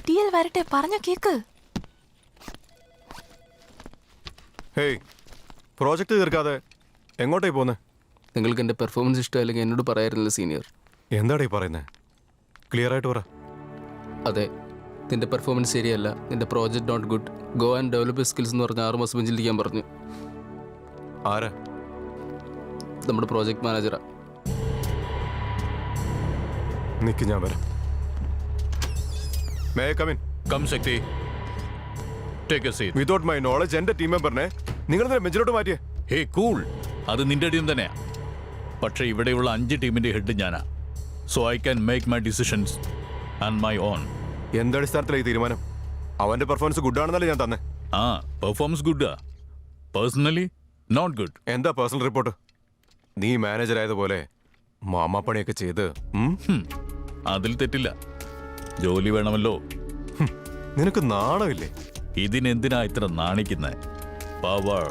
TL വരട്ടെ, പറഞ്ഞ cake. Hey, project തീർക്കാതെ എങ്ങോട്ടേ പോന്നെ? നിങ്ങൾക്ക് എൻ്റെ പെർഫോമൻസ് ഇഷ്ടമല്ലെങ്കിൽ എന്നോട് പറയായിരുന്നില്ല സീനിയർ. എന്താടേ പറയുന്നത്? ക്ലിയർ ആയിട്ട് പറ. അതെ, നിന്റെ പെർഫോമൻസ് ശരിയല്ല, നിന്റെ project not good, go and develop skills എന്ന് പറഞ്ഞ 6 മാസം ബെഞ്ചിലിരിക്കാൻ പറഞ്ഞു. ആരാ? നമ്മുടെ പ്രോജക്ട് മാനേജറാ. നിക്ക്, ഞാൻ വരാം. May I come in? Come Shakti, take a seat. Without my knowledge എന്റെ ടീം മെമ്പറിനെ നിങ്ങൾ ബെഞ്ചിലോട്ട് മാറ്റിയേ? ഹേ കൂൾ, അത് നിന്റെ ടീം തന്നെയാ. പക്ഷേ ഇവിടെയുള്ള 5 ടീമിന്റെ ഹെഡ് ഞാനാ. So I can make my decisions and my own. എന്തടിസ്ഥാനത്തിലായി തീരുമാനം? അവന്റെ പെർഫോമൻസ് ഗുഡ് ആണെന്നല്ലേ ഞാൻ തന്നെ. ആ, പെർഫോമൻസ് ഗുഡാ, പേഴ്സണലി നോട്ട് ഗുഡ്. എന്താ പേഴ്സണൽ റിപ്പോർട്ട്? നീ മാനേജർ ആയതുപോലെ മാമാപ്പണിയൊക്കെ ചെയ്ത് അതിൽ തെറ്റില്ല. ജോലി വേണമല്ലോ. നിനക്ക് നാണമില്ലേ? ഇതിനെന്തിനാ ഇത്ര നാണിക്കുന്നത്? പവർ